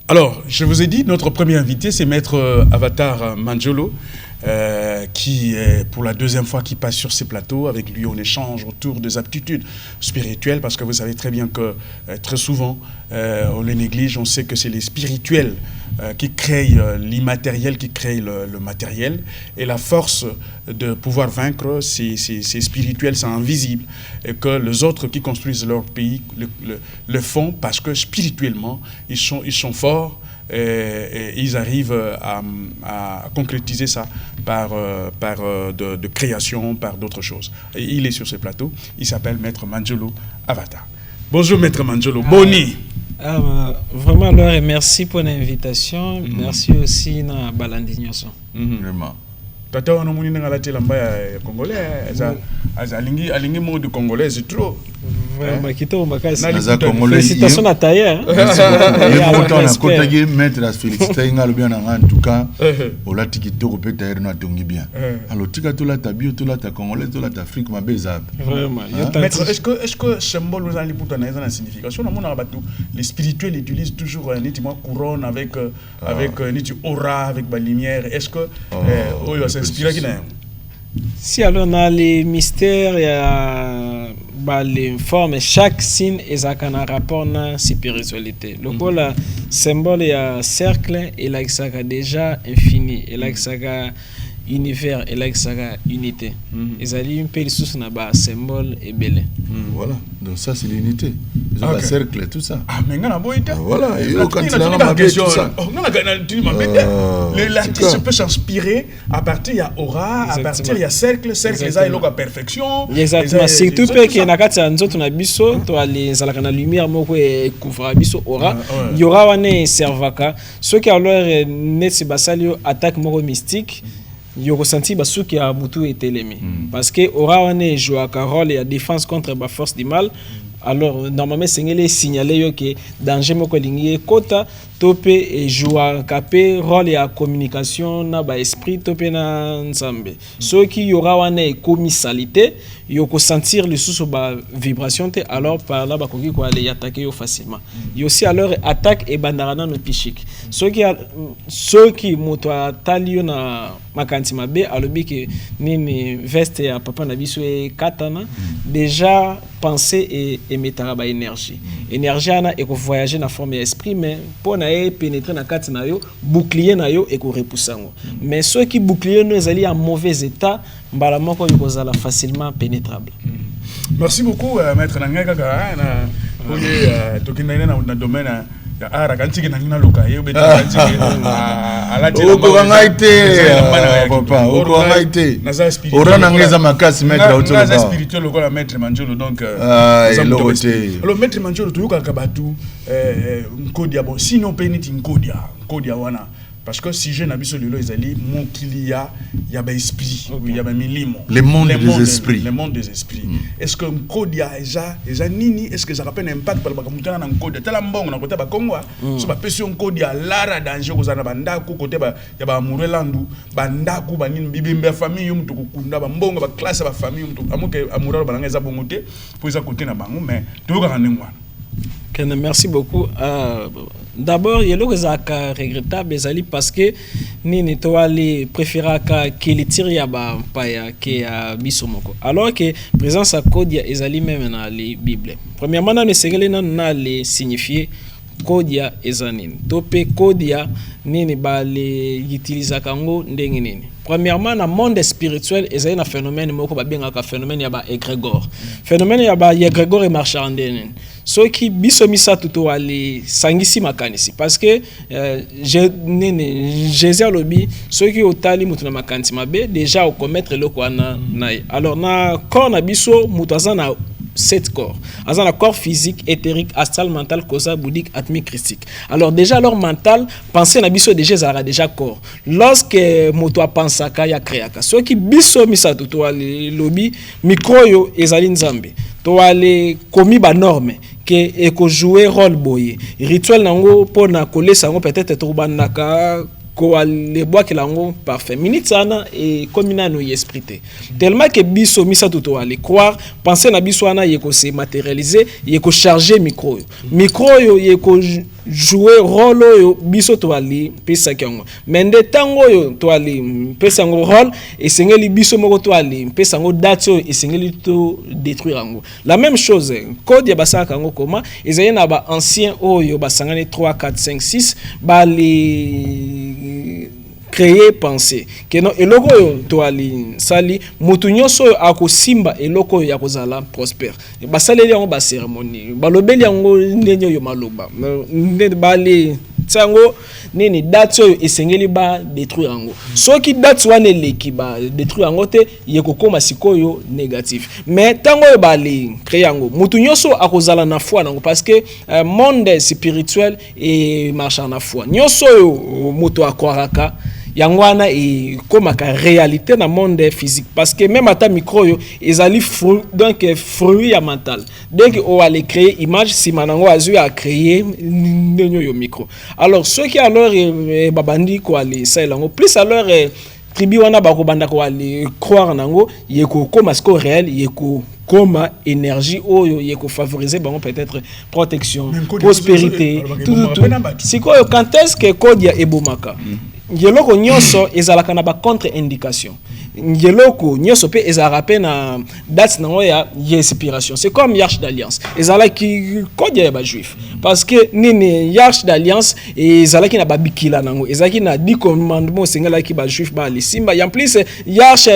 Alors, je vous ai dit, notre premier invité, c'est Maître Avatar Manjolo, qui est pour la deuxième fois qui passe sur ces plateaux. Avec lui, on échange autour des aptitudes spirituelles, parce que vous savez très bien que très souvent, on les néglige. On sait que c'est les spirituels qui créent l'immatériel, qui créent le matériel. Et la force de pouvoir vaincre ces spirituels, c'est invisible. Et que les autres qui construisent leur pays le font parce que spirituellement, ils sont forts. Et ils arrivent à concrétiser ça par de création, par d'autres choses. Et il est sur ce plateau, il s'appelle Maître Manjolo Avatar. Bonjour Maître Manjolo, Boni. Vraiment, Laure, merci pour l'invitation. Merci aussi na Balandignoso. Vraiment. Tata wana muni nga la tela mbaya congolais alingi mot de congolais c'est trop. Vraiment kito makasi. Félicitations à Taïa. Autant na côté mettre la féliciter ngalo bien en tout cas. Ola tikito ko peut être na tongi bien. Alors tika to la tabio to la ta congolais to la ta Afrique ma bezab. Vraiment. Maître, est-ce que symbole nous allons pour donner une signification na mona batu les spirituels utilisent toujours nitima couronne avec niti aura avec ba lumière. Est-ce que si alors on a les mystères, il y a les formes, chaque signe est un rapport à la spiritualité. Le symbole est un cercle et là ça a déjà infini et là ça a univers et là ça a unité. Ils ont une pelle sous na bas symbole et belle. Voilà, donc ça c'est l'unité. Ils ont un cercle et tout ça. Ah mais ngana boita. Voilà, et quand il a ma question ça. L'artiste peut s'inspirer à partir il y a aura, à partir il y a cercle ça il a perfection. Exactement, surtout que na kati ya nzoto na biso to les zalaka na lumière moko e couvre biso aura. Il y aura wane servaka, ceux qui alors net se basali attaque moko mystique. Il ressenti que qui a mutu été aimé parce que aura on joue à rôle et à défense contre la force du mal. Alors normalement c'est les signaler que danger moko lingi kota topé et joua capé rôle et à communication na ba esprit topé na nzambe ceux qui y aura wane commisalité yoko sentir le sous ba vibration te alors par là ba koki ko aller attaquer yo facilement y aussi alors attaque et bandarana no psychique ceux qui moto talio na makanti mabe alobi que nini veste ya papa na biso e katana déjà penser et mettre ba énergie ana et ko voyager na forme d'esprit mais pour na pénétrer na kati na yo bouclier na yo et ko repousser ngo mais ceux qui bouclier nous ali en mauvais état mbala moko yo zala facilement pénétrable. Merci beaucoup maître Nangaka na oye tokina na domaine ya ara kanti na ngina loka yo beti kanti ala tela papa ngaite ora nangeza makasi maître auto na spirituel lokola maître Manjolo donc alors maître Manjolo tuyuka kabatu nkodia bon sinon peniti nkodia wana parce que si je n'habite sur le lot ezali mon qu'il y a ba esprit il y a ba milimo le monde des esprits est-ce que nkodia eza nini est-ce que ça rappelle impact par bakamutana na nkodia tala mbongo na kota ba Kongo so ba pession nkodia lara danger kozana banda ku kote ba ya ba murelandu banda ku banini bibimbe famille mtu kukunda ba mbongo ba classe ba famille mtu amuke amuralo bananga eza bongote pour eza côté na bango mais toka kanengwa. Merci beaucoup. D'abord, il y a le regrettable parce que nous avons préféré que les tirs yaba paya que bisomoko. Alors que présence à Kodia ezali même dans les Bibles. Premièrement, nous avons les signifier Kodia ezanin. Topé Kodia nini ba les utiliser kango ndenge nini. Premièrement, dans le monde spirituel, il y a un phénomène qui est égrégore. Phénomène égrégore et marchandin. Ceux qui bisomisa tout les sangisi makanisi parce que Jésus a lobby ceux qui ont tali mutuna makanti mabe déjà au commettre le quoi na alors na corps na biso mutazana 7 corps. Un corps physique, éthérique, astral, mental, causal, bouddhique, atmique, christique. Alors déjà leur mental, penser na biso déjà corps. Lorsque moto pense à ya créaka. Ceux qui biso misa tout les lobby micro yo ezali nzambe. To ale komi ba norme que eko jouer rôle boye. Rituel nango pour na coller sango peut-être to banaka ko le bois que lango parfait minute sana et comme ina no esprité tellement que biso misa tout aller croire penser na biso ana yeko se matérialiser yeko charger micro yo yeko jouer rôle oyo biso to ali pesa kango mais nde tango oyo to ali pesa ngo rôle esengeli biso moko to ali pesa ngo date oyo esengeli to détruire ngo la même chose code ya basaka kango koma ezali na ba ancien oyo basangane 3 4 5 6 ba li créer penser que non eloko yo to ali sali mutu nyonso akosimba eloko ya kozala prospère basaleli yango ba cérémonie balobeli yango ndenyo yo maloba nde bali tsango nini date oyo esengeli ba détruire yango soki date wana eleki ba détruire yango te yekokoma sikoyo négatif mais tango oyo bali créer yango mutu nyonso akozala na foi nango parce que monde spirituel et marche na foi nyonso oyo mutu akwaraka yangwana et comme la réalité dans le monde physique parce que même à ta micro ezali donc fruit ya mental donc on va les créer image si manango azu a créer yo micro alors ceux qui alors babandi ko ali ça lango plus alors tribu wana ba ko banda ko ali croire nango yeko comme ce réel yeko comme énergie oyo yeko favoriser bango peut-être protection prospérité tout c'est quoi quand est-ce que kodia ebomaka Ngeloko nyonso ezalaka na ba contre indication. Ngeloko nyonso pe ezalaka na date nango ya inspiration. C'est comme Arche d'Alliance. Ezalaki kodia ya ba juif parce que nini Arche d'Alliance ezalaki na ba bikila nango. Ezalaki na 10 commandements sengelaki ba juif ba les simba. En plus Arche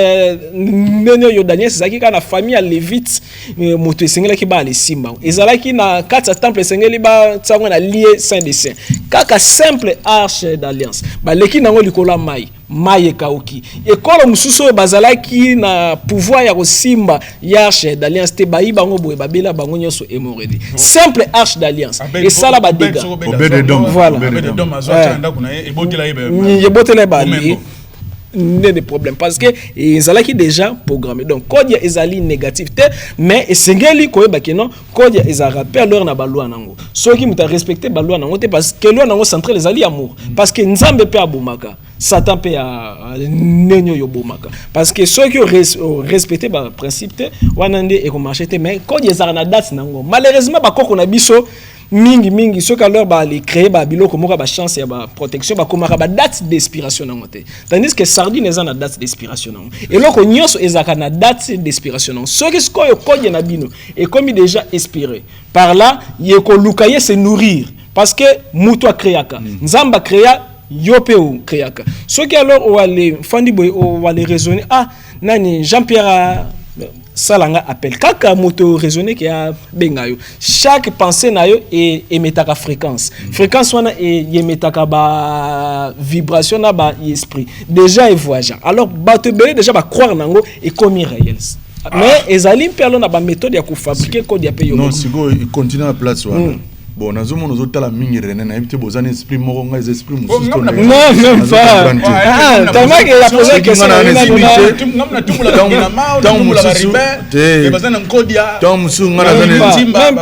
nene yo d'Alliance ezalaki kana famille ya Lévite moto sengelaki ba les simba. Ezalaki na 4 temple sengeli ba tsango na lié saint des saints. Kaka simple Arche d'Alliance. Ba leki nango likola mai kauki ekolo mususu bazalaki na pouvoir ya kosimba Arche d'Alliance te bayi bango boye babela bango nyoso emoredi simple Arche d'Alliance et ça la ba dégâts voilà ebotela ba n'est de problème parce que ezalaki déjà programmé donc code ezali négatif mais esengeli koyeba ke non code eza rappel leur na baloi nango soki muta respecter baloi nango te parce que loi nango central ezali amour parce que nzambe pe abomaka Satan pe a nenyo yo bomaka parce que ceux qui respecter ba principe te wanande e ko marcher te mais code ezara na date nango malheureusement ba koko na biso mingi ceux qui alors ba les créer ba biloko moko ba chance ya ba protection ba komaka ba date d'expiration nango te tandis que sardine eza na date d'expiration nango et loko nyonso ezaka na date d'expiration nango ceux qui ko code na bino et comme déjà expiré par là yeko lukaye se nourrir parce que muto a créaka nzamba créa yope ou créaka ceux qui alors on va les fandi boy on va les raisonner nani Jean-Pierre salanga appel kaka moto raisonner qui a bengayo chaque pensée na yo et metaka fréquence fréquence wana et metaka ba vibration na ba esprit déjà et voyage alors ba te belé déjà ba croire nango et comme réel mais ezali perlo na ba méthode ya ko fabriquer code ya payo non sigo il continue à place wana bon nazo mono zo tala mingi rené na ibite bozana esprit moko nga esprit mususu non même pas tellement que la poser question ngamna tumula ngina mao tumula baribe e bazana nkodia tant musu ngana zana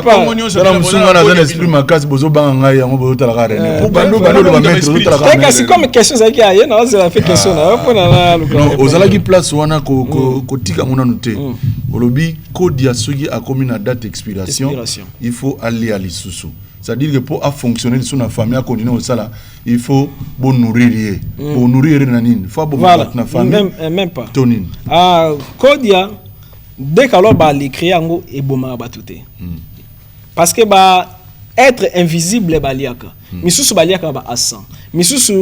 tant musu ngana zana esprit makasi bozo banga ngai yango bozo tala ka rené bando ba mettre zo tala ka c'est comme question ça qui a yé non c'est la fait question na pona na non ozala ki place wana ko tika mona noté olobi kodia soki a commis na date d'expiration il faut aller à l'isusu. C'est-à-dire que pour fonctionner sur la famille, à continuer au salaire, il faut bon nourrir. Pour nourrir il faut bon voilà. La famille. Même pas. Tonine. Kodia, dès qu'alors bah les créer en et bon batouté. Parce que bah être invisible baliaka. Misusu baliaka ba asan. Misusu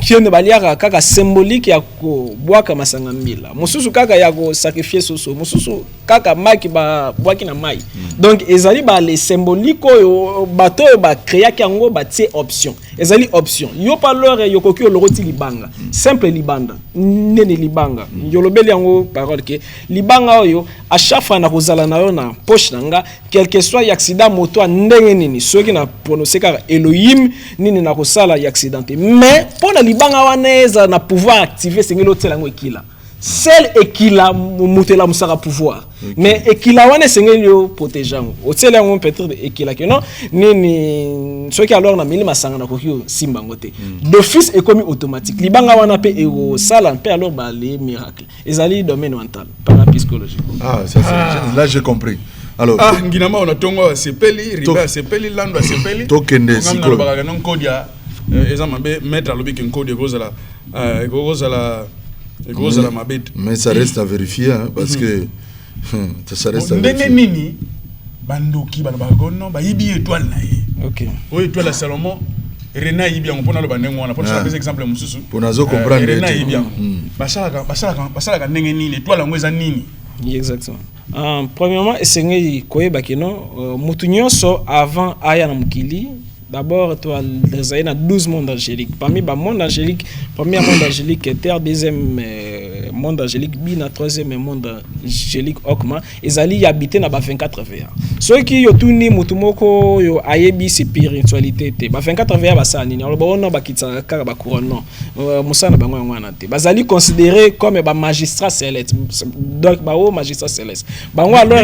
kione baliaka kaka symbolique ya ko boaka masanga mila. Mususu kaka ya ko sacrifier soso. Mususu kaka maki ba boaki na mai. Donc ezali ba les symboliques yo bato ba créer kango ba tie option. Ezali option. Yo pa lore yo koki oloroti libanga. Simple libanda. Nene libanga. Yo lobeli yango parole ke libanga oyo à chaque fois na kozala na yo na poche nanga quel que soit accident moto ndenge nini soki na prononcer ka Elohim nini na kosala ya accidenté mais pour la libanga waneza na pouvoir activer sengelo tsela ngo ekila seul ekila mutela musaka pouvoir mais ekila wana sengelo protégeant o tsela ngo peut-être ekila que non nini ceux qui alors na mili masanga na kokio simba ngote d'office est comme automatique libanga wana pe e sala pe alors ba les miracles ezali domaine mental parapsychologique ça c'est là j'ai compris. Alors, nginama on a tongo sepeli, riba sepeli, lando sepeli. Tokende cyclone. Bagaga non kodia exemple mettre à l'objet qu'un code gros la mabet. Mais ça reste à vérifier hein, parce que ça reste à vérifier. Nini bandoki banabagono ba yibi étoile na ye. OK. O étoile la Salomon Rena yibi on pona lo bandengo on a pour ça exemple mususu. Pour nazo comprendre Rena yibi. Basala ndenge nini étoile ngweza nini. Exactement. Premièrement, essayez koyeba keno mutu nyonso avant aya na mukili. D'abord, tu as 12 mondes angéliques. Parmi les mondes angéliques, premier monde angélique est terre, deuxième monde angélique bina, troisième monde angélique okma. Ils allaient habiter dans 24 VA. Ceux qui ont tout ni mutumoko yo ayebi spiritualité te. 24 VA basa nini. Alors bon, ba kitsa kaka ba couronne. Musa na bango ngwana te. Bazali considéré comme ba magistrat céleste. Donc ba o magistrat céleste. Bango alors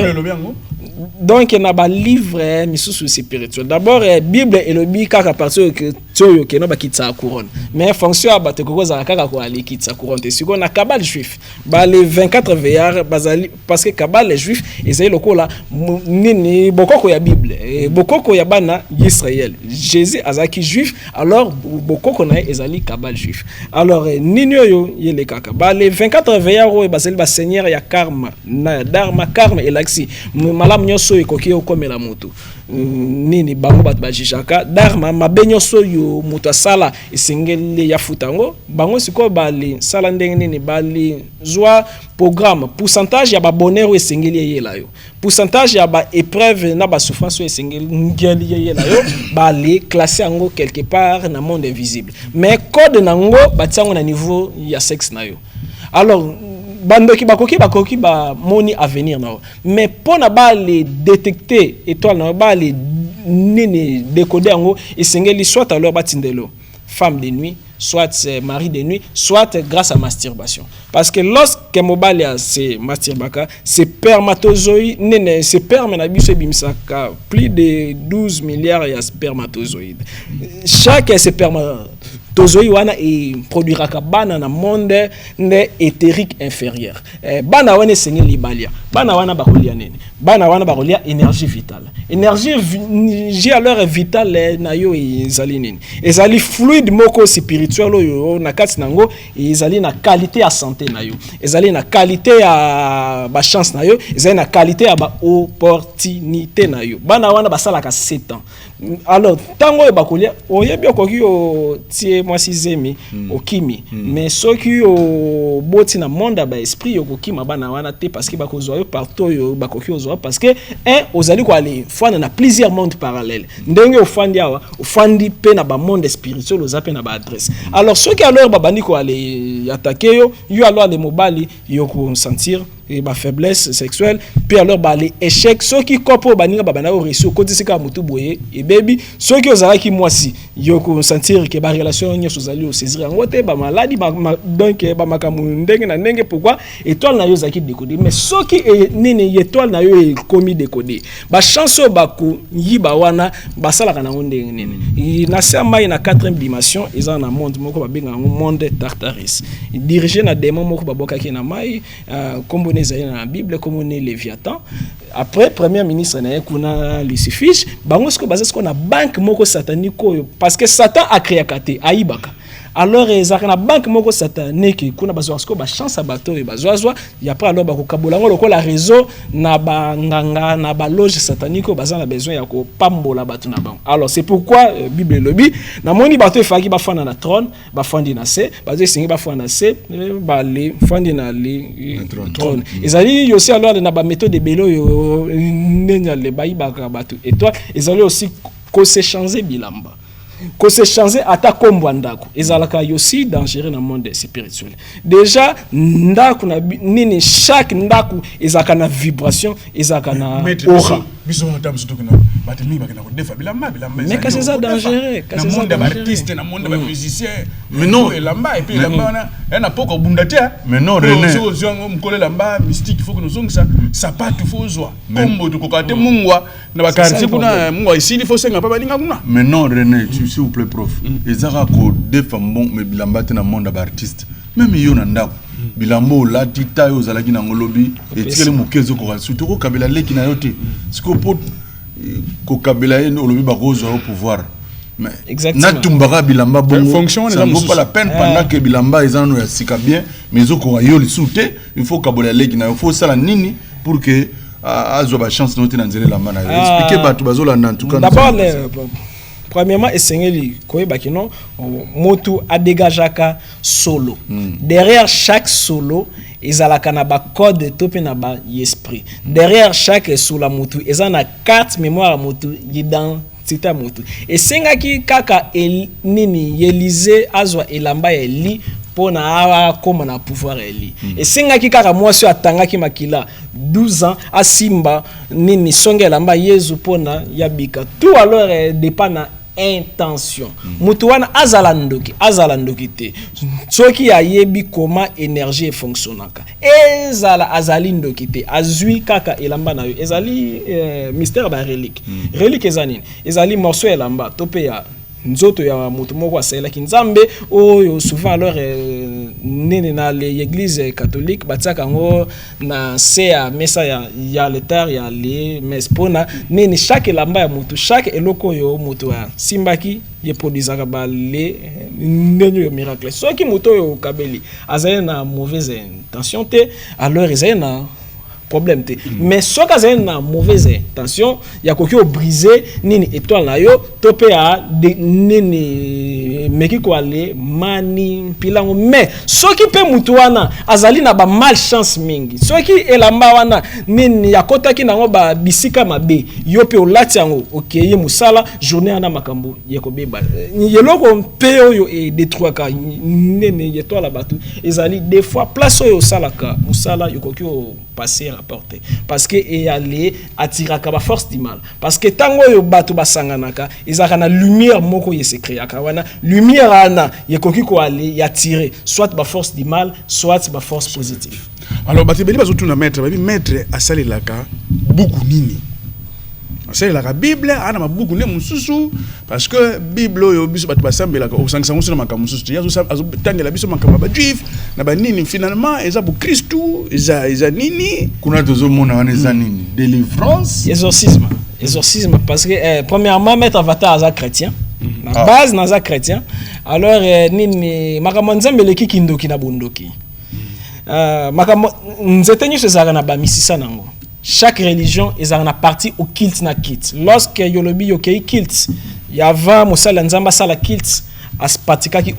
donc il y a ba livre misusu spirituel. D'abord Bible et le bi kaka partir que toyo ke no ba kitsa couronne. Mais fonction ba te koza kaka ko ali kitsa couronne. C'est qu'on a cabal juif. Ba les 24 VR bazali parce que cabal les juifs ezali lokola nini bokoko ya Bible. Bokoko ya bana Israël. Jésus azaki juif alors bokoko na ezali cabal juif. Alors nini yo yele kaka. Ba les 24 VR bazali ba seigneur ya karma na dharma karma et laxi. Malam nyoso ekoki okomela moto. Nini bango bat bajijaka dharma mabenyo soyo mutu asala esengeli ya futango bango siko bali sala ndenge nini bali zwa programme pourcentage ya ba bonheur esengeli yela yo pourcentage ya ba épreuve na ba souffrance esengeli ngeli yela yo bali classer yango quelque part na monde invisible mais code nango batiango na niveau ya sexe na yo. Alors bandoki bakoki ba moni avenir na mais pona ba les détecter étoile na ba les nini décoder yango esengeli soit alors batindelo femme de nuit soit mari de nuit soit grâce à masturbation parce que lorsque mobile a c'est masturbaka c'est spermatozoïde nene c'est sperme na biso bimsaka plus de 12 milliards ya spermatozoïdes chaque spermatozoïde wana et produira bana na monde ne éthérique inférieur bana wana sengeli balia bana wana bakolia nene bana wana bakolia énergie alors vitale na yo ezali nini ezali fluide moko spirituel oyo na kati nango ezali na qualité ya santé na yo ezali na qualité ya ba chance na yo ezali na qualité ya ba opportunité na yo bana wana basalaka 7 ans. Alors tango e bakolia oyebi okoki o tie moi sizemi okimi mais soki o boti na monde ba esprit okokima bana wana te parce que bakozwa yo partout yo bakoki ozwa parce que ozali ko aller fana na plusieurs mondes parallèles ndenge ofandi awa ofandi pe na ba monde spirituel ozape na ba adresse. Alors soki alors babandi ko aller attaquer yo alors les mobali yo ko sentir et ma faiblesse sexuelle puis alors les échecs ceux qui copo baninga babana au réseau côté c'est comme mutu boye et baby ceux qui osara qui moi si yo ko sentir que ba relation nyo zali au saisir en wote ba maladie donc ba makamu ndenge na ndenge pourquoi étoile na yo zaki décoder mais ceux qui nini étoile na yo commis décoder ba chance ba ko yiba wana ba sala kana ndenge nini na sema ina 4e dimension ils en a monde moko ba benga monde Tartaris dirigé na démon moko ba boka ki na mai comme dans la Bible comme on est Léviathan. Après premier ministre na kuna Lucifer bango ce que basé ce qu'on a banque moko satanique parce que Satan a créé kate aibaka. Alors ezaka na banque moko satanique kuna bazwa ce que ba chance bato et bazwa y après alors ba ko kabola ngolo ko la réseau na ba nganga na ba loge satanique bazana besoin ya ko pambola bato na bango. Alors c'est pourquoi Bible lobi na moni bato efaki ba fana na trône ba fandi na se bato singi ba fana na se ba le fandi na le trône. Ezali aussi alors na ba méthode de belo yo nenya le bayi ba bato et toi ezali aussi ko se changer bilamba que se changer ata kombo ndako ezalaka aussi dangereux dans le monde spirituel. Déjà ndako na nini chaque ndako ezaka na vibration ezaka na aura biso tam surtout que batemi bakena ko defa bilamba mais que c'est ça dangereux que c'est ça monde artiste na monde musicien mais non lamba et puis lamba na poko bundatia mais non René so zongo mkole lamba mystique il faut que nous zongo ça pas tout faut zwa kombo to kokate mungwa na bakarti kuna mungwa ici il faut senga pa balinga kuna mais non René s'il vous plaît prof ezaka ko defa bon mais bilamba te na monde d'artiste même yo na ndako bilambo lati tayo ozalaki na ngolobi etikele mokezo ko surtout ko kabela leki na yote siko po ko kabela eno olobi ba rozo au pouvoir mais na tumbaka bilamba bongo fonction ça ne vaut pas la peine pendant que bilamba ezano ya sika bien mais ko yo li souté il faut kabela leki na il faut ça la nini pour que azo ba chance note na nzele la mana expliquer ba tu bazola en tout cas d'abord premièrement essengeli koyebaki non motu adégajaka solo derrière chaque solo ezalaka na ba code to pe na ba esprit derrière chaque solo motu ezana carte mémoire motu identité motu esengaki kaka nini Élysée azwa elamba eli pona awa koma na pouvoir eli esengaki kaka mwasi atangaki makila 12 ans asimba nini songela mba Yesu pona yabika tout alors dépend na intention mutu wana azala ndoki te soki ayebi koma énergie fonctionnaka ezala azali ndoki te azui kaka elamba na yo ezali mystère ba relique ezanini ezali morceau elamba to pe ya nzoto ya mutu moko asela kinzambe oyo souvent alors nene na l'église catholique batiaka ngo na se ya mesa ya l'altar ya les mes pona nene chaque lamba ya mutu chaque eloko yo mutu ya simbaki ye produisaka ba le nene yo miracle soki mutu yo kabeli azali na mauvaise intention te alors ezali na problème te mais soki azali na mauvaise intention ya koki o briser nini étoile na yo to pe a nini meki ko ale manipulango mais soki pe mutu wana azali na ba malchance mingi soki elamba wana nini yakotaki nango ba bisika mabe yo pe olati yango okeye musala journée ana makambo yeko beba yeloko pe oyo e détruaka nini étoile batu ezali des fois place oyo salaka musala yokoki o passer rapporter parce que et aller attirer ka ba force du mal parce que tango yo batu basanganaka ezaka na lumière moko ye secret akawana lumière ana yekoki ko aller y attirer soit ba force du mal soit ba force positive. Alors batibeli bazotuna maître asalelaka buku nini c'est la Bible ana mabuku ne mususu parce que Bible yo biso batu basambelaka osangisa musu na makamususu yazo tangela biso makamba ba juif na ba nini finalement eza bu Christou eza nini kuna tozo mona wana eza nini délivrance exorcisme parce que premièrement mettre avatar as chrétien na base na chrétien alors nini makamanzambe leki kindoki na bondoki makamo nzetenyu sezaka na ba misisa nango. Chaque religion est en partie au culte na kit. Lorsque yolobi yokei culte, yava musala nzamba sala culte aspatika ki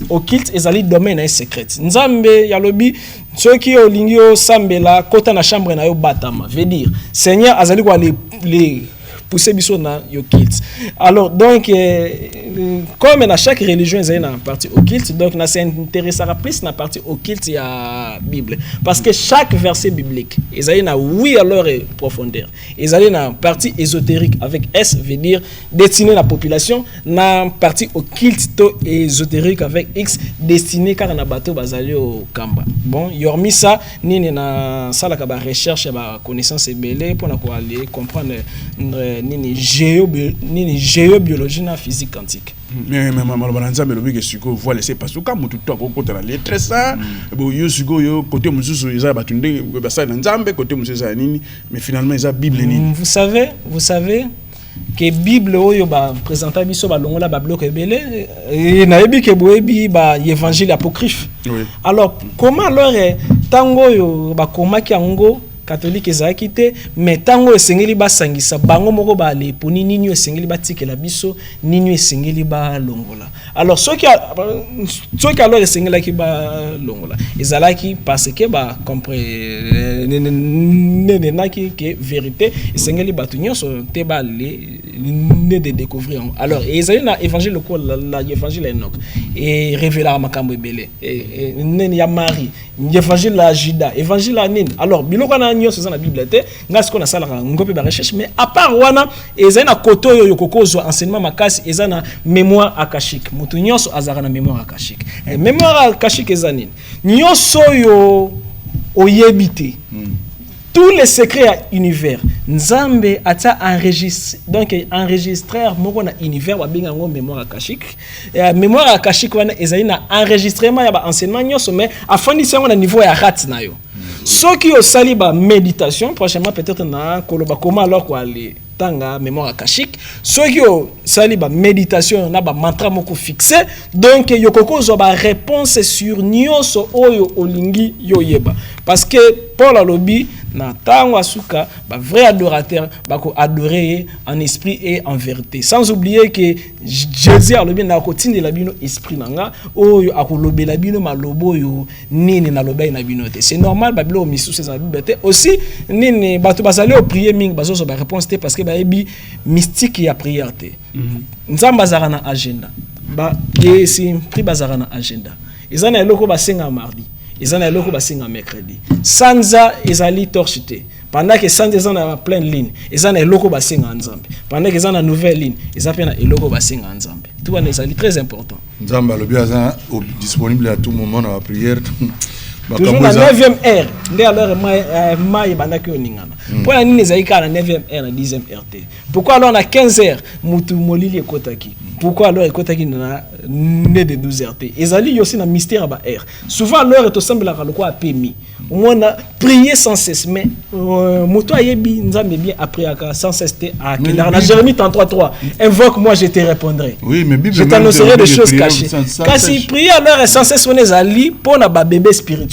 au culte ezali domaine na secret. Nzambe yalobi soki olingi o sambela kota na chambre na yo batama. Veut dire Seigneur azali kwa les pousser biso na yo culte. Alors donc comme dans chaque religion ils ont une partie occulte donc na s'intéressera plus na partie occulte ya Bible parce que chaque verset biblique ils ont na oui alors profondeur ils ont na partie ésotérique avec S veut dire destiné la population na partie occulte to ésotérique avec X destiné car na bateau bazali au kamba bon yormi ça nini na sala ka ba recherche ba connaissance belé pour na ko aller comprendre nini géobiologie na physique quantique. Mais malheureusement mais le but que suko voit laisser parce que quand mutu to ko kota na lettre ça bo yo suko yo côté mususu eza batunde ba sa na nzambe côté mususu za nini mais finalement eza Bible nini. Vous savez que Bible oyo ba présenter biso ba longola ba bloc ebele na yebi ke boyebi ba évangile apocryphe. Oui. Alors comment alors tango yo ba komaki yango catholique ezaki te mais tango esengeli basangisa bango moko ba le poni nini esengeli batikela biso nini esengeli ba longola alors soki alors esengeli ki ba longola ezalaki parce que ba comprendre naki que vérité esengeli batu nyonso te ba le ne de découvrir alors ezali na évangile ko la évangile Enoch et révéler makambo ebele et neni ya Marie évangile la Juda évangile la nini alors biloko na nyonso na Bible te ngasi ko na sala ngope ba recherche mais à part wana ezali na koto yo kokozo enseignement makasi ezali na mémoire akashique mutu nyonso azara na mémoire akashique mémoire akashique ezali nyonso yo oyebite tous les secrets à univers. Nzambe ata enregistré, donc enregistreur moko na univers ba benga ngo mémoire akashique. Mémoire akashique wana ezali na enregistrement ya ba enseignement nyoso mais afandi sango na niveau ya rat na yo. Ceux qui ont sali ba méditation prochainement peut-être na koloba comment alors quoi les tanga mémoire akashique. Ceux qui ont sali ba méditation na ba mantra moko fixé donc yokoko zo ba réponse sur nyoso oyo olingi yo yeba parce que Paul alobi na tango asuka ba vrai adorateur ba ko adorer en esprit et en vérité sans oublier que Jésus alobi na ko tindela bino esprit nanga oyo akolobela bino malobo yo nini na lobay na bino te c'est normal ba bilo misu ces bibliothèque aussi nini bato basali au prier ming bazo so ba réponse te parce que ba ebi mystique ya prière te nzamba zara na agenda ba yesi pri bazara na agenda ezana eloko basenga mardi ezana eloko basenga mercredi sanza ezali torchité pendant que sanza ezana pleine ligne ezana eloko basenga nzambe pendant que ezana nouvelle ligne ezapena eloko basenga nzambe tout wana ezali très important nzamba lobi azana disponible à tout moment dans la prière. Toujours la 9e heure nde alors mai bandaki oningana pour la nini ezali ka na 9e heure na 10e heure te pourquoi alors na 15 heures mutu molili ekotaki pourquoi alors ekotaki na ne de 12 heures te ezali aussi na mystère ba heure souvent alors to semble ka lokwa apemi on a prié sans cesse mais moto ayebi nzambe bien après aka sans cesse te a na Jérémie 33:3 invoque moi je te répondrai oui mais Bible je t'annoncerai des choses cachées kasi prier alors sans cesse on ezali pour na ba bébé spirituel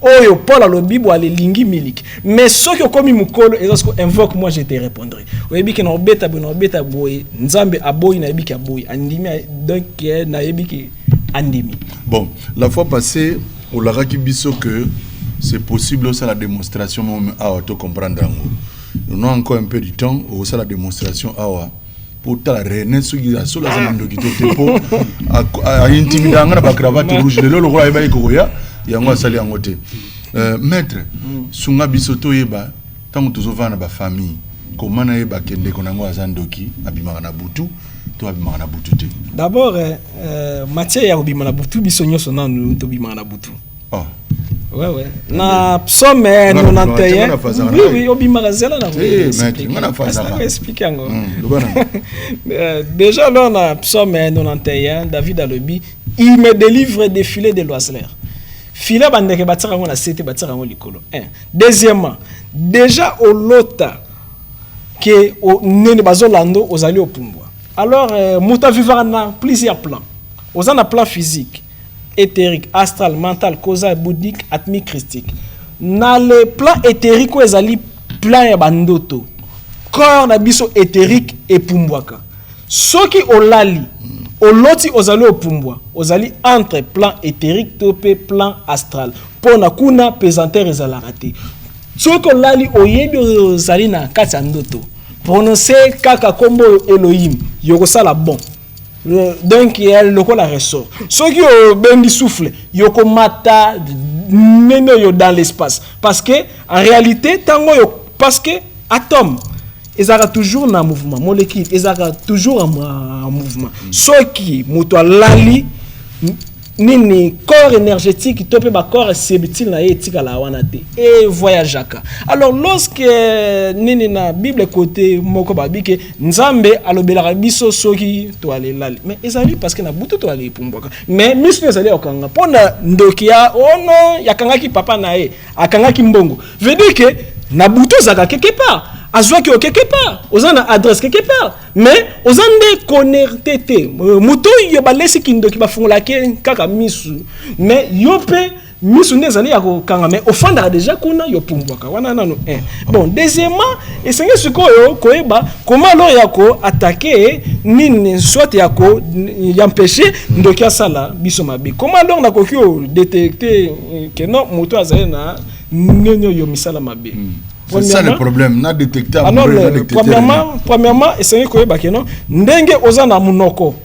oyo Paul alobi bo alingi miliki mais ceux qui komi mukolo ezosko invoque moi je te répondrai oyebi ke na obeta boye nzambe aboyi na yebi ki aboyi andimi donc na yebi ki andimi. Bon, la fois passée on l'a raki biso que c'est possible ça la démonstration même à auto comprendre on a encore un peu du temps au ça la démonstration pour ta reine ce qui a sur la zone de Kito pour à intimider ngana ba cravate rouge le lokolo ayeba ikoya yango asali yango te maître sunga bisoto yeba tango tozovana ba famille comment na yeba kende konango azandoki abimaka na butu to abimaka na butu te d'abord matière ya obimaka na butu biso nyoso nanu to bimaka na butu ouais na psaume 91 oui obimaka zela na maître expliquer ngo déjà là na psaume 91 David alobi il me délivre des filets de l'oiseleur. Filet bandeke batira ngo na sete batira ngo likolo. Deuxièmement, déjà au lota que au nene bazolando ozali opumbwa. Alors muta vivra na plusieurs plans. Ozana plan physique, éthérique, astral, mental, causal, bouddhique, atmique, christique. Na le plan éthérique ozali plan ya bandoto. Corps na biso éthérique et pumbwaka. Soki olali oloti ozali opumbwa ozali entre plan éthérique topé plan astral pona kuna pesanteur ezalaka te soko lali oyebi ozali na kati ya ndoto prononcer kaka kombo Elohim yokosala bon donc elle lokola ressort soki obendi souffle yokomata neno yo dans l'espace parce que en réalité tango yo parce que atome ezaka toujours na mouvement molécule ezaka toujours en mouvement soki moto lali nini corps énergétique topé ba corps subtil na etika la wana te et voyageaka alors lorsque nini na bible côté moko babike nzambe alobelaka biso soki to ale lali mais ezali parce que na butu to ale pumbwaka mais misu ezali okanga pona ndokia ono yakangaki papa na e akangaki mbongo veut dire que na butu zaka quelque part azwa ki quelque part ozana adresse quelque part mais ozande connecté te muto yo balesi kindo ki bafungola ke kaka misu mais yo pe misu nezali ya kokanga mais ofanda déjà kuna yo pumbwaka wana nanu bon deuxièmement esengi sikoyo koyeba comment alors yako attaquer nini soit yako y'empêcher ndoki asala biso mabe comment alors na kokio détecter que non muto azali na ngenyo yo misala mabe. C'est ça le problème, na détecteur. Premièrement, essayez de koyeba non ndenge ozana munoko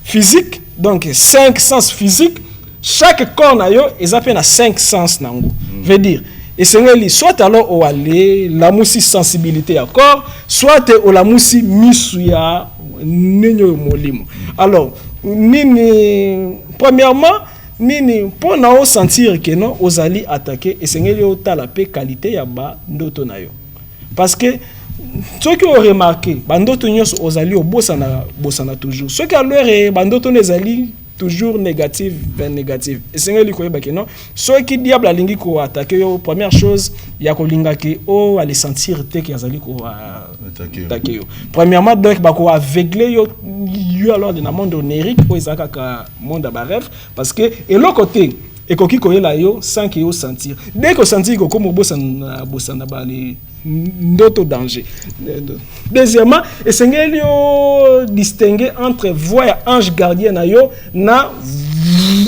physique donc 5 sens physiques chaque corps na yo ezapena 5 sens nango veut dire essayez soit alors o aller la musi sensibilité ya corps soit o la musi misu ya nenyo molimo alors nini premièrement nini pour na sentir que non ozali attaquer et sengeli otala pe qualité ya ba ndoto na yo parce que ceux qui ont remarqué bandoto nyonso ozali obosana toujours ceux qui alors bandoto nezali toujours négative ben négative et sengeli koyeba que non ceux qui diable alingi ko attaquer yo première chose ya ko linga ke o aller sentir te que azali ko attaquer yo premièrement donc ba ko aveugler yo alors dans le monde onirique ou ezaka ka monde ba rêve parce que et l'autre côté et koki koyela yo sans que yo sentir dès que sentir ko comme bosana ba les ndoto danger. Deuxièmement, et sengeli yo distinguer entre voix et ange gardien na yo na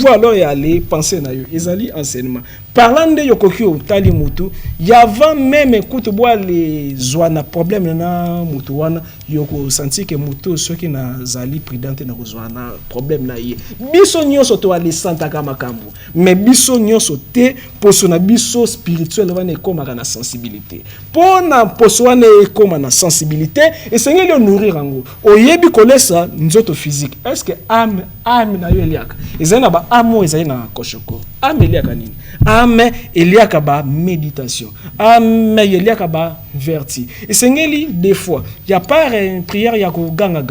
voix alors y aller penser na yo ezali enseignement parlant de yokoki o tali mutu yavant même écoute bois les zwana problème na mutu wana yoko senti que mutu ceux qui na zali prudente na zwana problème na ye biso nyonso to ali santa kama kambu mais biso nyonso te poso na biso spirituel wana ekoma na sensibilité pona poso wana ekoma na sensibilité et sengeli nourrir ango oyebi kolesa nzoto physique est-ce que âme na yo eliaka ezana ba amo ezana koshoko ame eliaka nini ame eliaka ba méditation ame eliaka ba verti et sengeli des fois il y a pas une prière ya ko ganga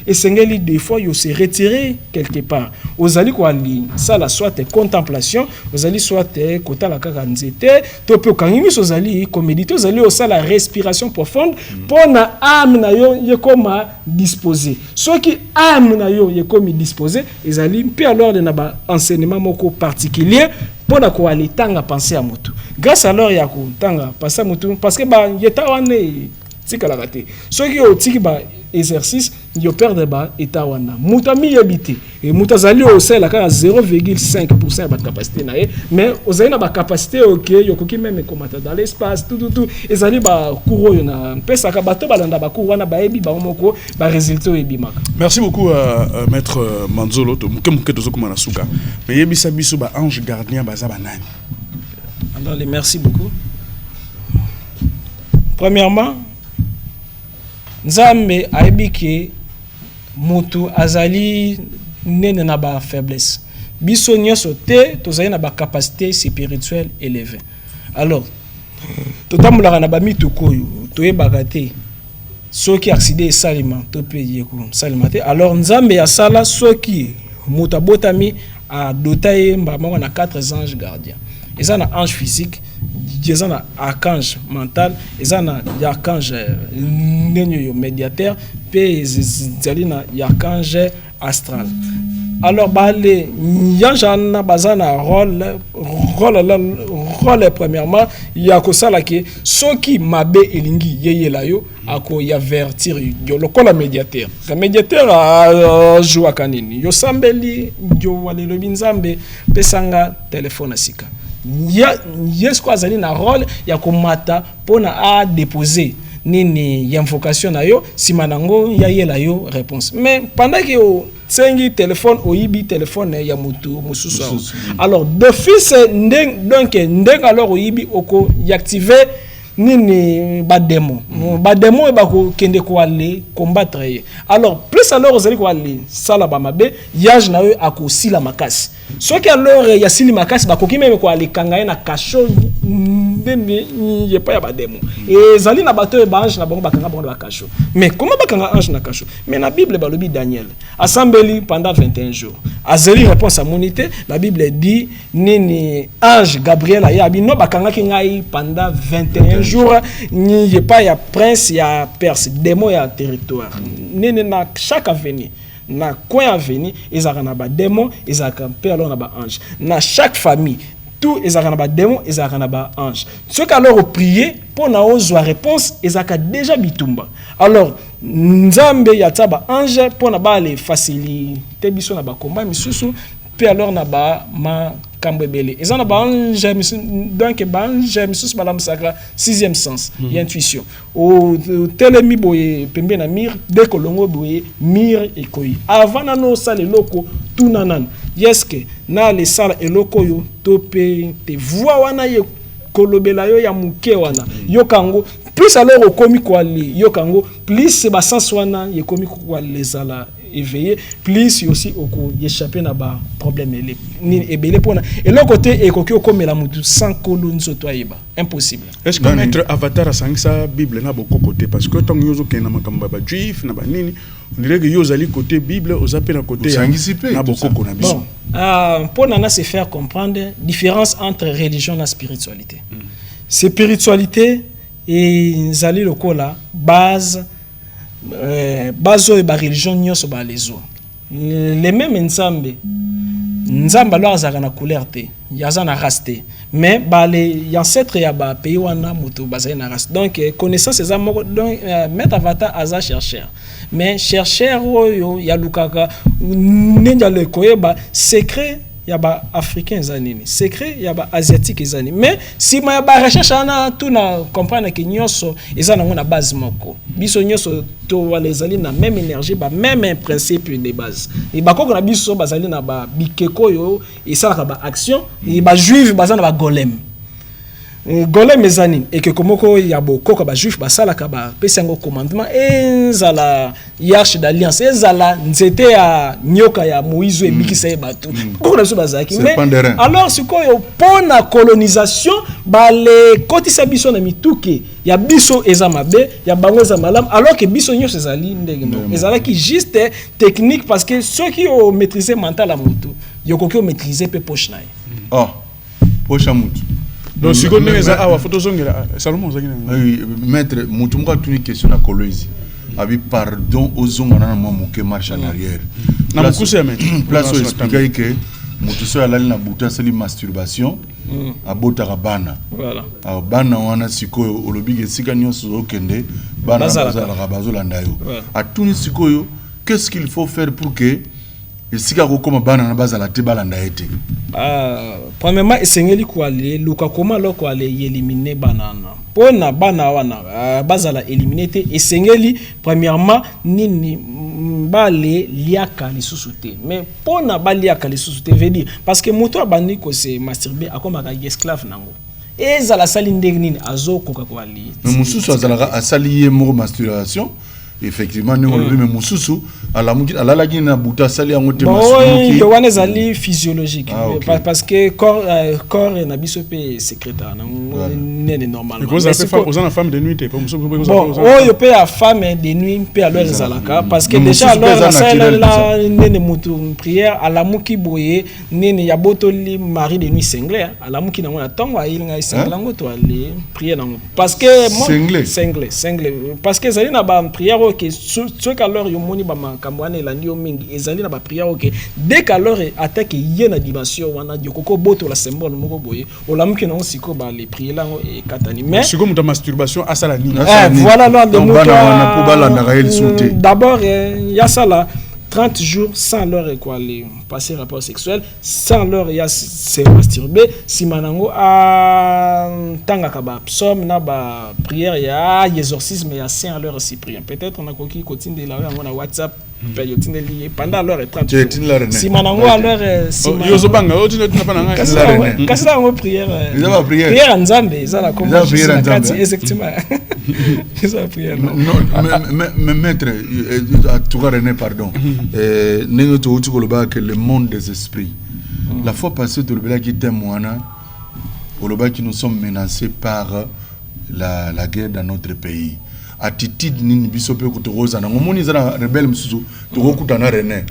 et sengeli des fois yo se retirer quelque part ozali ko ali ça la soit contemplation ozali soit kotala kaka nzete to pe kangimi ozali ko méditer ozali au ça la respiration profonde pour na ame na yo yekoma disposer ce qui ame na yo yekoma disposer ezali puis alors de na ba enseignement moko particulier pour na ko ali tanga penser à moto grâce alors ya ko tanga penser à moto parce que ba yeta wane tika la raté ce qui au tiki ba exercice yo perdre ba eta wana muta mi habité et muta zali au sel à 0,5% de capacité na mais ozali na ba capacité OK yo koki même commander dans l'espace tout ezali ba couro yo na pesa ka bato balanda ba couro wana ba ebi ba moko ba résultat ebimaka. Merci beaucoup maître Manzolo to muke to zokuma na suka mais yebisa biso ba ange gardien baza banani. Alors merci beaucoup. Premièrement Nzambe aibi ke mutu azali nene na ba faiblesse. Biso nyonso te tozali na ba capacité spirituelle élevée. Alors, totamulaka na ba mitu koyo toyebaka te soki accident esalima to pe yeko salima te. Alors Nzambe ya sala soki mutu abotami a dotaye mbamoko na 4 anges gardiens. Ils ont un ange physique, ils ont un archange mental, ils ont un archange médiateur, puis ils ont un archange astral. Alors, les anges ont un rôle premièrement, il y a que ça là que ceux qui m'abe elingi yeye la yo ako ya vertir yo lokola médiateur. Le médiateur a joué kanini. Yo sambeli yo wale lo binzambe pesanga téléphone asika. Yes quoi azali na rôle ya komata pona a déposer nini invocation na yo simanango ya yela yo réponse mais pendant que yo sengi téléphone oyibi téléphone ya mutu mususu alors d'office donc ndeng alors oyibi oko y activer nini ba démon e ba ko kende ko aller combattre alors plus alors ozali ko aller sala ba mabe yage na yo akosila makasi ce qui alors ya sili makasi ba koki même ko aller kanga na kasho ndembe ye pa ya ba démon et zali na bato e ba ange na bango ba kanga bango ba kasho mais comment ba kanga ange na kasho mais na Bible ba lobi Daniel assemblée pendant 21 jours azeli réponse à monité la Bible dit nini ange Gabriel ya bino ba kanga ki ngai pendant 21 jours ni ye pa ya prince ya perse démon ya territoire nini na chaque avenir na coin avenir ezaka na ba démon ezaka pe alors na ba ange na chaque famille tout ezaka na ba démon ezaka na ba ange ce qu'alors prier pour na ozwa réponse ezaka déjà bitumba alors nzambe ya taba ange pour na ba les faciliter biso na ba combat misusu pe alors na ba ma kambebele ezana ba ange donc ba ange misusu ba lamsaka 6e sens intuition o telemi boye pembe na mir de kolongo boye mir ekoyi avant na no sale loko tunanan yeske na le sala eloko yo tope te voix wana ye kolobela yo ya muke wana yo kango plus alors au komi quoi yo kango plus c'est ba sens wana ye komi quoi les ala éveillé plus aussi au ko échapper na ba problème ni ebele pona et l'autre côté et kokio comme la mutu sans kolunzo toyeba impossible. Est-ce que mettre avatar à sa Bible na beaucoup côté parce que tant yozo kena makamba ba juif na ba nini on dirait que yozo ali côté Bible aux appels à côté na beaucoup qu'on a bon pour nana se faire comprendre différence entre religion et spiritualité. Spiritualité et zali lokola base bazo et ba religion nyoso ba lezo les mêmes nzamba alors azaka na couleur te yaza na race te mais ba les ancêtres ya ba pays wana moto bazali na race donc connaissance eza moko donc mettre avatar aza chercheur mais chercheur oyo ya lukaka ninja le koyeba secret ya ba africain zanini secret ya ba asiatique zanini mais si ma ba recherche ana tout na comprendre que nyoso eza na ngona base moko biso nyoso to walezali na même énergie ba même principe de base et ba koko na biso bazali na ba bikeko yo et ça ba action et ba juif bazana ba golem golem ezani et que komoko ya bokoko ba juif ba sala ka ba pesango commandement ezala yarche d'alliance ezala nzete ya nyoka ya Moïse et bikisa batu ko na so bazaki mais alors ce ko pona colonisation ba le kotisa biso na mituke ya biso ezamabe ya bango za malam alors que biso nyo ezali ndenge no ezala ki juste technique parce que ceux qui ont maîtrisé mental à mutu yoko ki maîtriser pe poche na poche mutu. Donc si on est à la photo Salomon oui maître mutumka tuni question na kolezi abi pardon aux hommes na moi moke marche en arrière na mukuse maître place où expliquer que mutu so alali na buta seli masturbation abota bana voilà bana wana sikoyo olobi esika nyonso okende bana bazala bazolanda yo atuni sikoyo qu'est-ce qu'il faut faire pour que esika kokoma bana na bazala te balanda ete premièrement esengeli kwa le luka koma loko ale éliminer banana pona bana wana bazala éliminer te esengeli premièrement nini bale liaka lisusu te mais pona baliaka lisusu te veut dire parce que moto abandi ko se masturber akoma ka esclave nango ezala sali ndenge nini azokoka kwa li mususu azala asali ye mo masturbation effectivement nous le même mususu ala la na buta sali yango te masumuki bon wana zali physiologique parce que corps na biso pe secrétaire na normal because ça fait aux en femme de nuit te bon oyo pe a femme de nuit pe alors ezalaka parce que déjà alors la nene mutu prière ala muki boye nene ya botoli mari de nuit cinglé ala muki na ngona tongo ayilinga singlango to ali prière nango parce que cinglé parce que zali na ba prière que ce qu'alors yo moni ba makamwana la ndio mingi ezali na ba prière que dès qu'alors attaque yena dimension wana yokoko boto la symbole moko boye olamuki na siko ba les prières là et katani mais siko muta masturbation asala nini voilà là de moto d'abord ya sala 30 jours sans leur quoi les passer rapport sexuel sans leur ya se masturber si manango a tanga kaba psaume na ba prière ya exorcisme ya saint leur si prière peut-être on a coquille continue de la on a WhatsApp période lié pendant leur 30 jours si manango alors si yozo banga o tino tuna pana ngai kasala ngo prière nzambe za la comment exactement ça prière mais maître à tout René pardon que le monde des esprits. La fois passée, qui témoigne, qui nous sommes menacés par la guerre dans notre pays. Attitude ni bisope kutoza na ngomoni za rebelle msusu tukokutana René.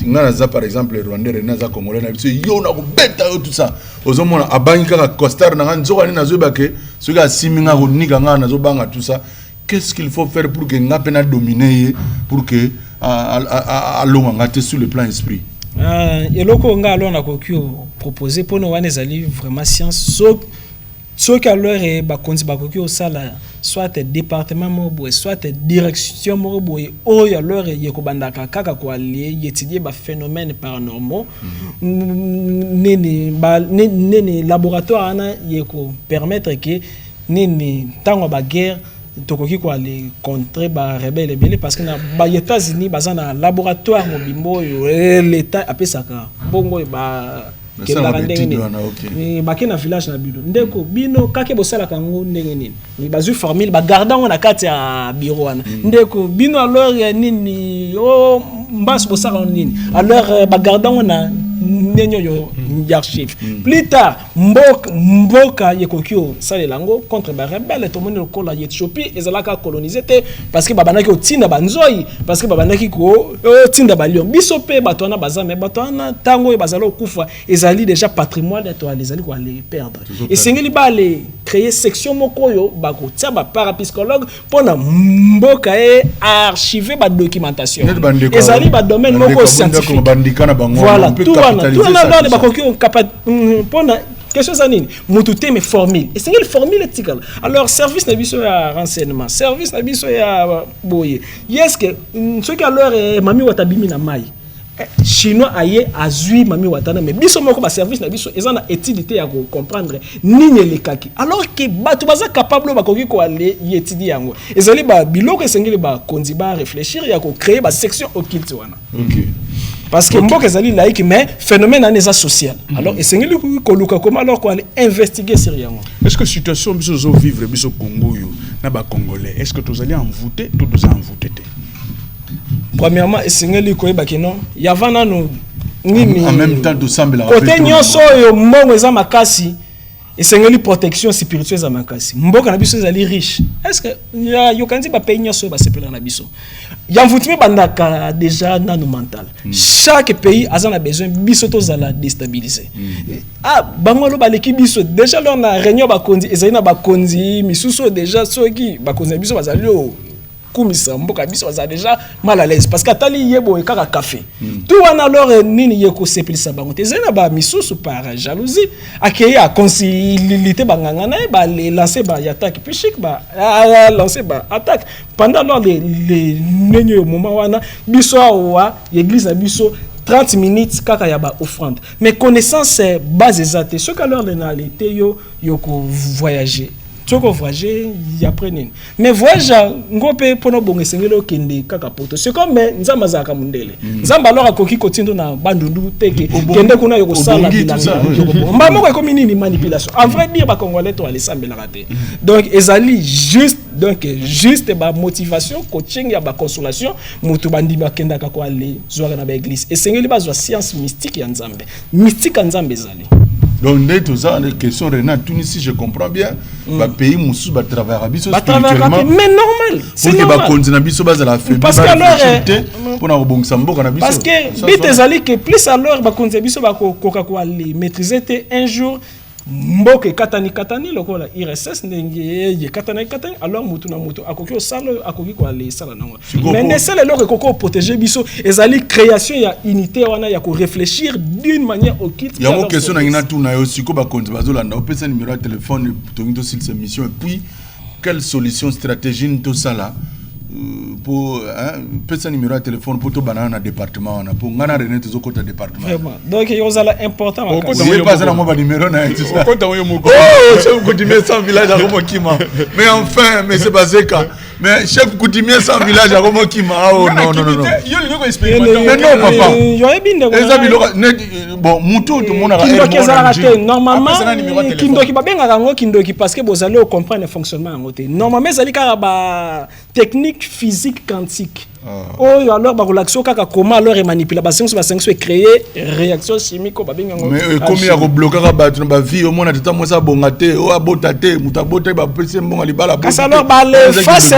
Ngana za par exemple Rwanda René za Congolais na biso yo na kubeta yo tout ça. Ozomona abanyika ka costard na nzoka ni nazobake soki asiminga ko nika ngana nazobanga tout ça. Qu'est-ce qu'il faut faire pour que ngapena dominer pour que allons sur le plan esprit et loko nga allons na kokio proposer pour nous wana zali vraiment science so que alors e ba konzi ba kokio sala soit département mobo soit direction mobo o ya alors ye ko bandaka kaka ko ali étudier ba phénomènes paranormaux nene laboratoire ana ye ko permettre que nene tango ba guerre tokoki ko aller contrer ba rebelle belé parce que na ba États-Unis bazana laboratoire mobimbo l'état apesaka bongo ba kendaka ndenge nini bake na village na bino ndeko bino kake bosalaka ngo ndenge nini ni bazwi formule bagarda ngo na kati ya bureau wana ndeko bino alors nini o mbas bosala nini alors bagarda ngo na nenyo yo archive plus tard mboka yekokio salelango contre ba rebelle to moni lokola Ethiopie ezalaka coloniser te parce que babanaki otinda banzoi parce que babanaki ko otinda balion biso pe batwana bazame batwana tango e bazalo kufa ezali déjà patrimoine to ezali ko aller perdre et sengeli ba les créer section mokoyo bako tia ba parapsychologue pona mboka e archiver ba documentation ezali ba domaine moko scientifique voilà tout na dans bakoki pona quelque chose anine mututé mais formule et c'est une formule éthique alors service na biso ya renseignement service na biso ya boye est-ce que ce qui alors mami watabimi na mai chinois aye azui mami watana mais biso moko ba service na biso ezana utilité ya comprendre nini lekaki alors que batu baza capable bakoki ko aller yetidi yango ezali ba biloko esengeli ba konzi ba réfléchir ya ko créer ba section occulte wana OK parce que mboka ezali laïque mais phénomène aneza social alors esengeli ko luka comment alors ko aller investiguer sérieusement est-ce que situation biso zo vivre biso Congo yo na ba congolais est-ce que tous allez envoûter tout nous envoûter premièrement esengeli ko ebaki non yavana no nini en même temps de sambela côté nyonso yo mbongo eza makasi esengeli protection spirituelle za makasi mboka na biso ezali riche est-ce que yo kanzi ba pays nyonso ba sepela na biso ya mvutimi bandaka déjà nano mental chaque pays a besoin biso tozala déstabiliser bangolo baleki biso déjà lors na réunion ba konzi ezali na ba konzi misuso déjà soki ba konzi biso bazali kumisa mboka biso baza déjà mal à l'aise parce que atali yebo ekaka café tout wana alors nini yeko sepelisa bango te zena ba misusu par jalousie akeya concilité banganga na ba lancer ba attaque puis chic ba lancer ba attaque pendant lors les nenyo moment wana biso wa église na biso 30 minutes kaka ya ba offrande mais connaissance base ezate ce qu'alors l'énalité yo ko voyager Toko voyager ya prenen mais voyage ngope pono bonge sengelo kende kaka poto c'est comme nzamba za kamundele nzamba alors akoki kotindo na bandundu teke kende kuna yoko sala bilanga mba moko ekomi nini manipulation en vrai dire ba congolais to aller sambela raté donc ezali juste ba motivation coaching ya ba consolation mutu bandi ba kenda ka ko aller zoara na ba église et sengeli ba zo science mystique ya nzambe mystique nzambe ezali. Donc, tout ça, les questions, Renat, Tunisie, je comprends bien. Le pays, Moussou, va travailler à Bisso. Mais normal. C'est normal. Parce que alors, parce que, bite que plus alors, Bisso va maîtriser un jour. Mboke katani lokola IRSS ndenge katani alors mutu na mutu akoki osala akoki ko aller sala nango mais nesele loko koko protéger biso ezali création ya unité wana ya ko réfléchir d'une manière occulte ya mo question na ngina tout na yo siko ba konzi bazolanda opesa numéro de téléphone tongindo sur cette mission et puis quelle solution stratégie tout ça là pour pesa numéro de téléphone pour to banana na département wana pour ngana René to zokota département vraiment donc yo zala important makasi on pas na mo ba numéro na tout ça okota yo moko chef coutumier sans village à Romokima mais enfin mais c'est passé quand mais chef coutumier sans village à Romokima oh non yo le ko expérimenter mais non papa yo ebinde bon mutu tout monde a normalement kindoki babenga ngo kindoki parce que vous allez comprendre le fonctionnement ngote normalement ezali ka ba technique physique quantique oh alors ba relaxation kaka comment alors manipuler ba science créer réaction chimique ba benga ngo mais comme ya ko bloquer ba tu ba vie au monde tata moi ça bongate o abotate mutabote ba pese mbonga libala parce alors ba le face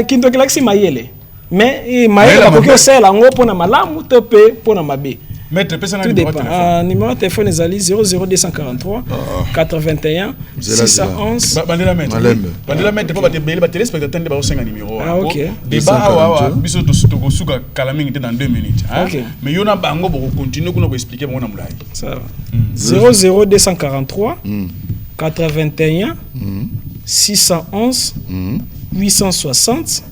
kindoki laxi mayele mais mayele ba ko sela ngo pona malamu to pe pona mabe. Maître, numéro de téléphone est 00243 81 611. Bandela maître, pas de téléspectateur de ba numéro. Ah OK. Débat biso to suka kalaming dans 2 minutes, hein. Mais yona bango bo continuer kuna ko expliquer bon na mulai. Ça va. 00243 81 611 860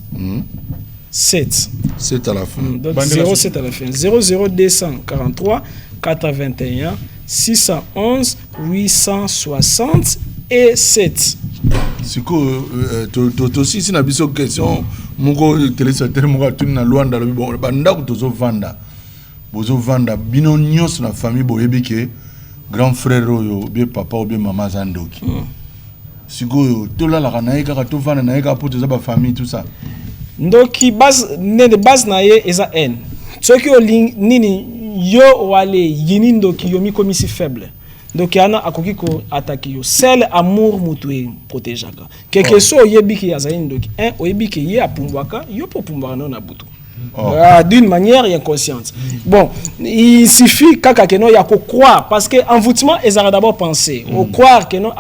7. C'est à la fin. Donc 07 à la fin. 00243 81 611 860 et 7. C'est que aussi si na biso question moko téléspectateur moko tuni na Luanda le bon banda ko tozo vanda bozo vanda bino nyos na famille boyebi ke grand frère oyo bien papa ou bien maman zandoki sikoyo tolalaka na ye kaka tovanda na ye kaka po toza bafamille tout ça ndoki base na ye eza n soki nini yo wale yini ndoki yo mikomisi faible donc yana akoki ko attaquer yo seul amour mutu e protégeaka quelque so oyebiki azali ndoki oyebiki ye apumbwaka yo po pumbwaka na butu d'une manière inconsciente. Bon, il suffit que non ya ko croire parce que envoûtement ils ont d'abord pensé au croire que non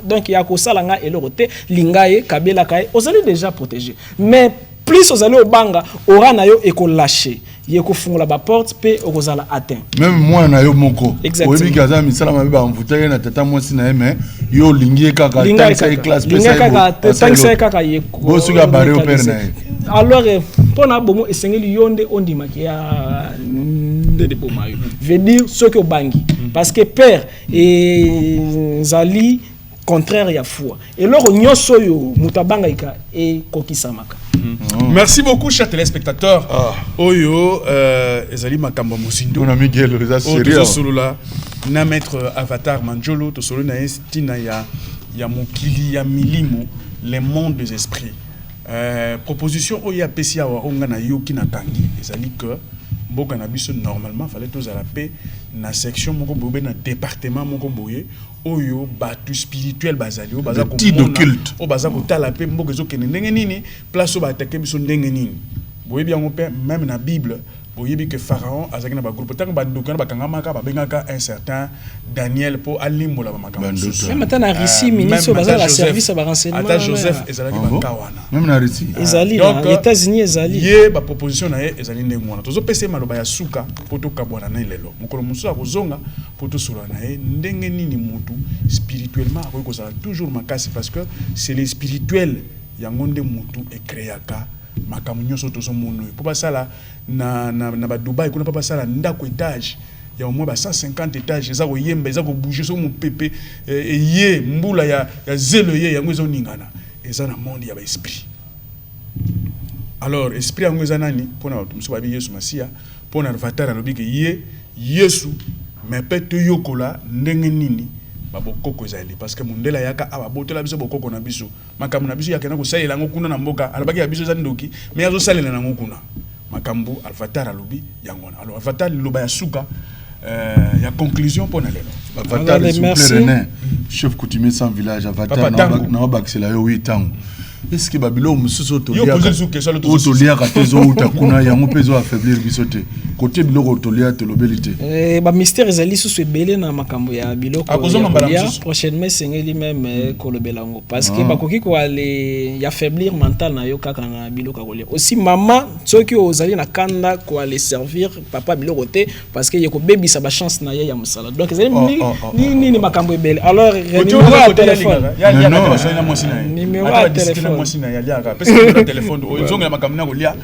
donc il y a ko salanga et le roté lingaye kabela kai os allez déjà protégé mais plus os allez au banga aura na yo et ko lâcher ye ko fungula ba porte pe okozala atteint même moi na yo moko oyebi kaza misala mabe ba envoûter na tata moi sina mais yo lingie kaka tanka classe pe ça kaka ye bo suga bare au père na alors pour na bomo esengeli yonde ondima ki ya de bomayo veut dire ce que bangi parce que père et zali contraire ya foi et loro nyoso yo mutabanga ika et kokisamaka. Merci beaucoup chers téléspectateurs. Oyo ezali makambo mosindo on a Miguel reza sérieux solula na maître Avatar Manjolo to solo na estina ya mokili ya milimo les mondes des esprits. Proposition oya pesia wa onga na yoki na kangi ezali que mboka na biso normalement fallait tous à la paix na section moko boye na département moko boye oyo batu spirituel bazali o baza ko culte o baza ko tala pe mboka zo kene ndenge nini place o ba attaquer biso ndenge nini boye bien on peut même na Bible boyebi que Pharaon azaki na ba groupe tant ba ndokana ba kangamaka ba bengaka un certain Daniel pour alimbola ba makambo même maintenant na Russie ministre baza la service ba renseignement ata Joseph ezalaki ba kawana même na Russie ezali les États-Unis ezali ye ba proposition na ye ezali ndengwana tozo pese maloba ya suka poto kabwana na lelo mokolo musu akozonga poto sura na ye ndenge nini mutu spirituellement akoki kozala toujours makasi parce que c'est les spirituels yango nde mutu ekreaka makambo nyonso tozo mono po basala na ba Dubai kuna pa basala ndako étage ya au moins 150 étages eza ko yemba eza ko bouger so mo pepe ye mbula ya zelo ye yango ezo ningana eza na monde ya ba esprit. Alors esprit yango eza nani pona muso ba bi Yesu Masia pona Avatar alobi ke ye Yesu mais peut yokola ndenge nini babokoko ezali parce que mundela yaka ababotola biso bokoko na biso makambo na biso yakena ko salela ngo kuna na mboka alabaki ya biso za ndoki mais yazo salela na ngo kuna makambo Avatar alobi yangona. Alors Avatar loba ya suka ya conclusion pour nalelo Avatar René chef coutumier sans village Avatar na bakisela yo 8 ans. Est-ce que Babylone mususo tolia ka tezo utakuna yango pezo affaiblir bisote côté biloko tolia tolobelité ba mystère ezali susu ebele na makambo ya biloko prochainement sengeli même kolobelango parce que bakoki ko aller ya affaiblir mental na yo kaka na biloko kolia aussi maman soki ozali na kanda ko aller servir papa biloko te parce que yeko bebisa ba chance na ye ya musala donc ezali ni makambo ebele alors numéro de téléphone Mosina yalia ka pesa na téléphone ozonga na makamina kolia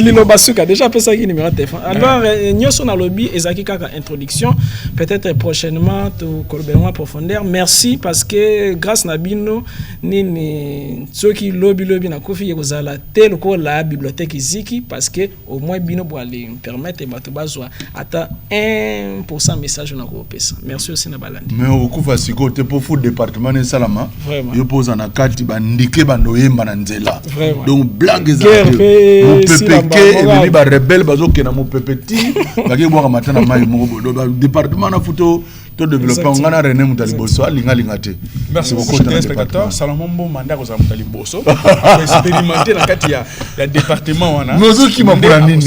lilo basuka déjà pesa ki numéro de téléphone alors nyoso na lobby ezaki kaka introduction peut-être prochainement to kolbenwa profondeur merci parce que grâce na bino nini soki lobby na kofi yekozala tel ko la bibliothèque iziki parce que au moins bino bo aller permettre bato bazwa ata 1% message na ko pesa merci aussi na balandi mais okufa siko te pour foot département ne salama yo pose na kati bandike bandoyemba na nzela donc blague za mopepeke ebimi ba rebelle bazokena mopepeti baki bwaka matana mai moko département na photo to développement ngana René Mutaliboso alinga te. Merci beaucoup téléspectateurs. Salomon Bo manda ko za Mutaliboso expérimenter na kati ya département wana. Nozo ki mapura nini